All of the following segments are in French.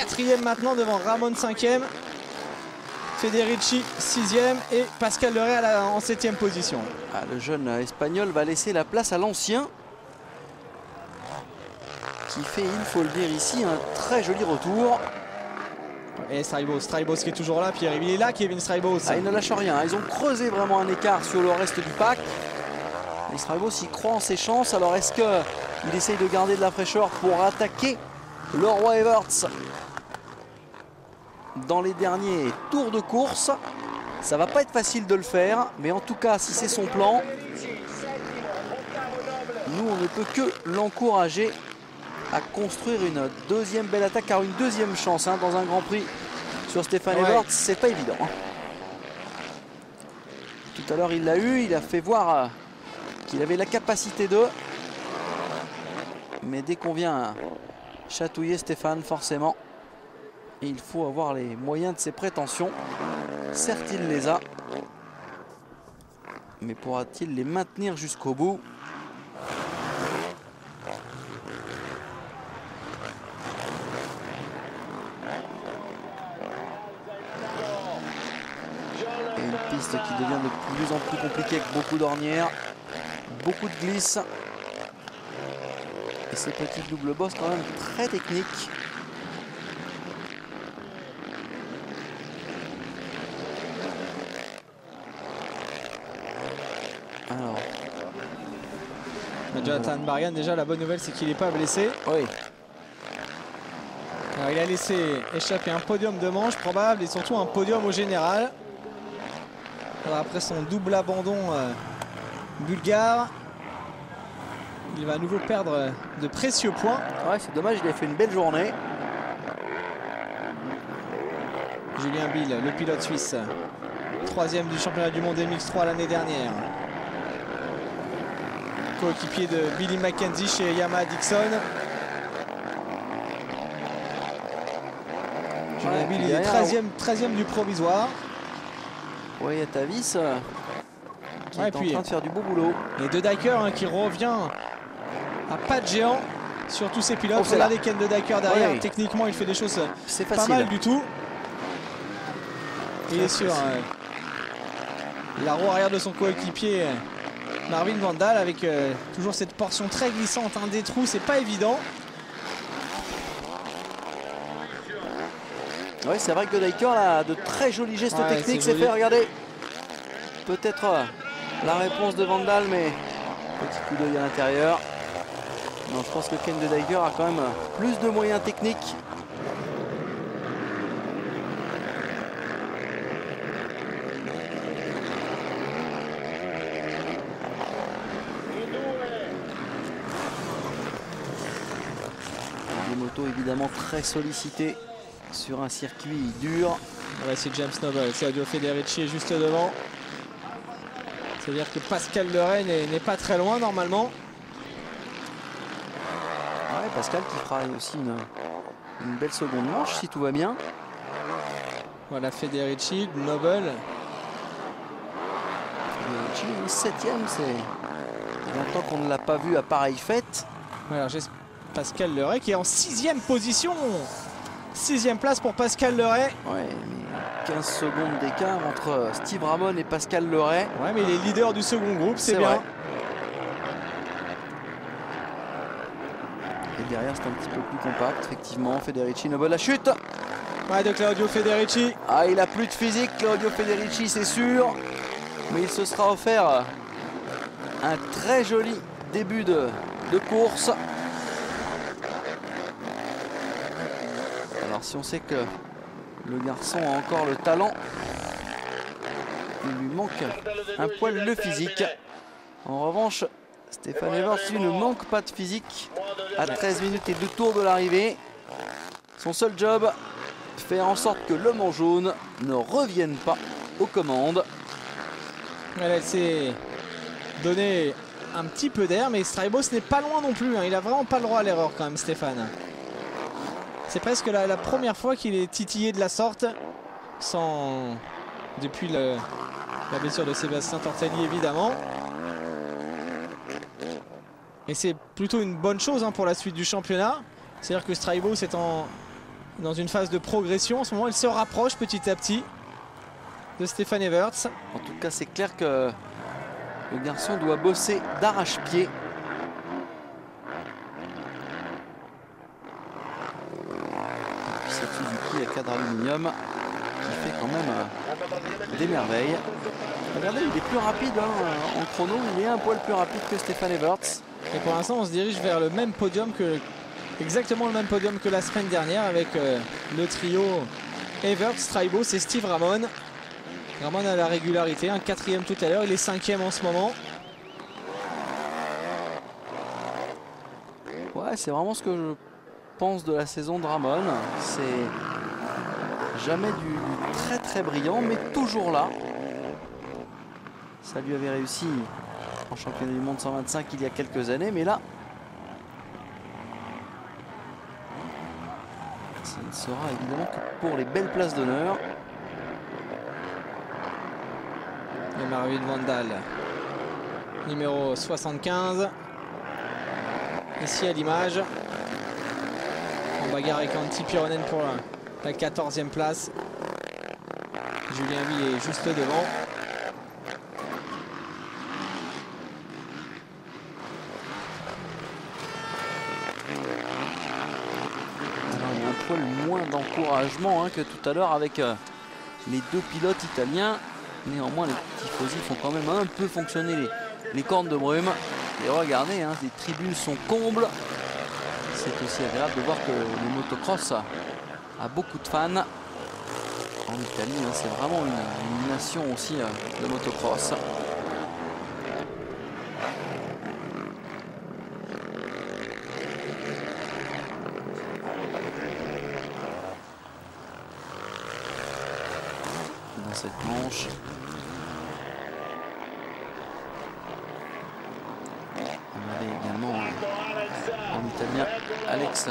4e maintenant devant Ramon 5e. Federici 6e et Pascal Leray en 7e position. Ah, le jeune espagnol va laisser la place à l'ancien. Qui fait, il faut le dire ici, un très joli retour. Et Straibos qui est toujours là, Pierre, il est là, Kevin Straibos. Ah, il ne lâche rien, ils ont creusé vraiment un écart sur le reste du pack. Et Straibos, il croit en ses chances, alors est-ce qu'il essaye de garder de la fraîcheur pour attaquer le Roy Everts dans les derniers tours de course? Ça va pas être facile de le faire, mais en tout cas, si c'est son plan, nous, on ne peut que l'encourager à construire une deuxième belle attaque, car une deuxième chance dans un Grand Prix sur Stéphane Everts, c'est pas évident. Tout à l'heure, il l'a eu, il a fait voir qu'il avait la capacité de. Mais dès qu'on vient chatouiller Stéphane, forcément, il faut avoir les moyens de ses prétentions. Certes, il les a, mais pourra-t-il les maintenir jusqu'au bout? Qui devient de plus en plus compliqué avec beaucoup d'ornières, beaucoup de glisse. Et ces petits doubles bosses quand même très techniques. Alors. Jonathan Bargan, déjà la bonne nouvelle c'est qu'il n'est pas blessé. Oui. Alors, il a laissé échapper un podium de manche probable et surtout un podium au général. Alors après son double abandon bulgare, il va à nouveau perdre de précieux points. Ouais, c'est dommage, il a fait une belle journée. Julien Bill, le pilote suisse, 3e du championnat du monde MX3 l'année dernière. Coéquipier de Billy Mackenzie chez Yamaha Dixon. Julien Bill, il est 13e du provisoire. Oui, Tavis qui est en train de faire du beau boulot. Et De Dyker qui revient à pas de géant sur tous ses pilotes. Regardez Ken De Dyker derrière. Oui. Techniquement, il fait des choses pas mal du tout. Il est sur la roue arrière de son coéquipier Marvin Vandal avec toujours cette portion très glissante. Des trous, c'est pas évident. Oui, c'est vrai que De Dyker a de très jolis gestes techniques. C'est fait, regardez. Peut-être la réponse de Vandal, mais petit coup d'œil à l'intérieur. Non, je pense que Ken De Dyker a quand même plus de moyens techniques. Des motos évidemment très sollicitées sur un circuit dur. Ouais, c'est James Noble, c'est Claudio Federici juste devant. C'est-à-dire que Pascal Leray n'est pas très loin normalement. Ouais, Pascal qui fera aussi une belle seconde manche si tout va bien. Voilà Federici, Noble. Federici, 7e, c'est longtemps qu'on ne l'a pas vu à pareille fête. Alors Pascal Leray qui est en 6e position. 6e place pour Pascal Leray. Ouais, mais 15 secondes d'écart entre Steve Ramon et Pascal Leray. Ouais, mais il est leader du second groupe, c'est bien. Vrai. Et derrière, c'est un petit peu plus compact, effectivement. Federici, Noble, la chute. Ouais, de Claudio Federici. Ah, il a plus de physique, Claudio Federici, c'est sûr. Mais il se sera offert un très joli début de course. Alors si on sait que le garçon a encore le talent, il lui manque un poil le physique. En revanche, Stéphane Everts lui ne manque pas de physique à 13 minutes et 2 tours de l'arrivée. Son seul job, faire en sorte que l'homme en jaune ne revienne pas aux commandes. Elle s'est donné un petit peu d'air, mais Straibos n'est pas loin non plus. Il a vraiment pas le droit à l'erreur quand même, Stéphane. C'est presque la première fois qu'il est titillé de la sorte, depuis la blessure de Sébastien Tortelli évidemment. Et c'est plutôt une bonne chose pour la suite du championnat. C'est-à-dire que Straibos est en dans une phase de progression. En ce moment, il se rapproche petit à petit de Stéphane Everts. En tout cas, c'est clair que le garçon doit bosser d'arrache-pied. Cette Suzuki à cadre aluminium qui fait quand même des merveilles. Regardez, il est plus rapide hein, en chrono, il est un poil plus rapide que Stéphane Everts. Et pour l'instant, on se dirige vers le même podium exactement le même podium que la semaine dernière avec le trio Everts, Straibos et Steve Ramon. Ramon a la régularité, un 4e tout à l'heure, il est 5e en ce moment. Ouais, c'est vraiment ce que je pense de la saison de Ramon. C'est jamais du très très brillant, mais toujours là. Ça lui avait réussi en championnat du monde 125 il y a quelques années, mais là, ce ne sera évidemment que pour les belles places d'honneur. Et Marvin Vandal, numéro 75. Ici à l'image, en bagarre avec Antti Pyronen pour la 14e place. Julien Vie est juste devant. Un poil moins d'encouragement hein, que tout à l'heure avec les deux pilotes italiens. Néanmoins, les tifosi font quand même un peu fonctionner les cornes de brume. Et regardez, hein, les tribunes sont combles. C'est aussi agréable de voir que le motocross a beaucoup de fans. En Italie, hein, c'est vraiment une nation aussi de motocross. Dans cette manche, on avait également en italien Alex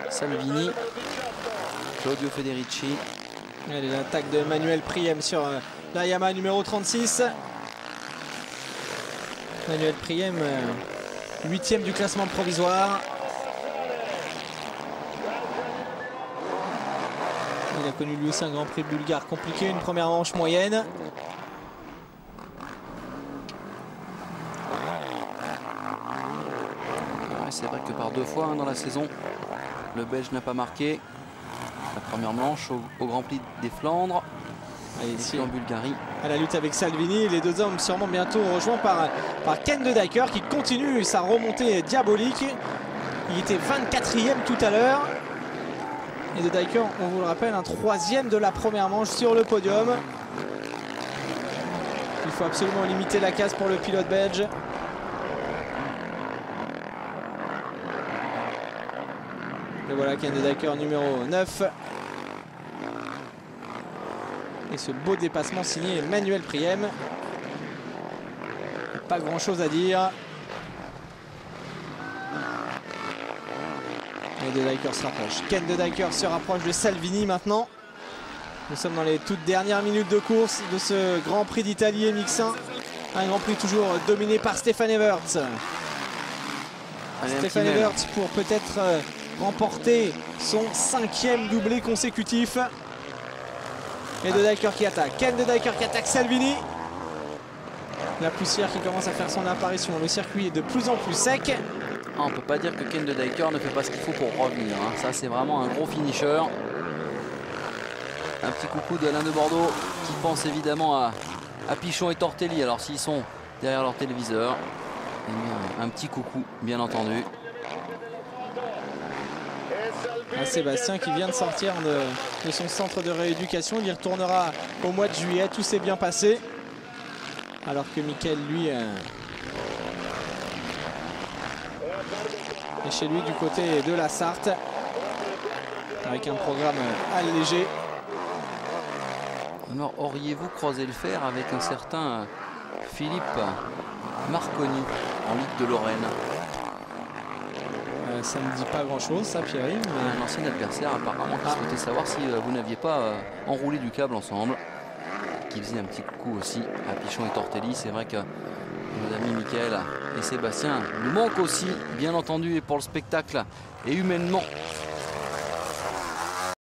Salvini, Claudio Federici. Allez, l'attaque de Manuel Priem sur la Yamaha numéro 36. Manuel Priem, 8e du classement provisoire. Il a connu lui aussi un Grand Prix bulgare compliqué, une première manche moyenne. C'est vrai que par 2 fois hein, dans la saison, le Belge n'a pas marqué. La première manche au Grand Prix des Flandres. Et ici en Bulgarie. À la lutte avec Salvini, les deux hommes sûrement bientôt rejoints par Ken De Decker qui continue sa remontée diabolique. Il était 24e tout à l'heure. Et De Decker, on vous le rappelle, un 3e de la première manche sur le podium. Il faut absolument limiter la casse pour le pilote belge. Et voilà Ken De Decker numéro 9. Et ce beau dépassement signé Manuel Priem. Pas grand chose à dire. Et De Decker se rapproche. Ken De Decker se rapproche de Salvini maintenant. Nous sommes dans les toutes dernières minutes de course de ce Grand Prix d'Italie MX1. Un Grand Prix toujours dominé par Stéphane Everts. Stéphane Everts pour peut-être remporter son 5e doublé consécutif. Et De Decker qui attaque. Ken De Decker qui attaque Salvini. La poussière qui commence à faire son apparition. Le circuit est de plus en plus sec. On ne peut pas dire que Ken De Decker ne fait pas ce qu'il faut pour revenir. Hein. Ça, c'est vraiment un gros finisher. Un petit coucou d'Alain de Bordeaux qui pense évidemment à Pichon et Tortelli. Alors, s'ils sont derrière leur téléviseur, eh bien, un petit coucou, bien entendu. Sébastien qui vient de sortir de son centre de rééducation. Il y retournera au mois de juillet. Tout s'est bien passé. Alors que Mickaël, lui, est chez lui du côté de la Sarthe. Avec un programme allégé. Alors, auriez-vous croisé le fer avec un certain Philippe Marconi en Ligue de Lorraine? Ça ne dit pas grand-chose, ça, Pierre-Yves. Un ancien adversaire, apparemment, qui souhaitait savoir si vous n'aviez pas enroulé du câble ensemble. Qui faisait un petit coucou aussi à Pichon et Tortelli. C'est vrai que nos amis Mickaël et Sébastien nous manquent aussi, bien entendu, et pour le spectacle et humainement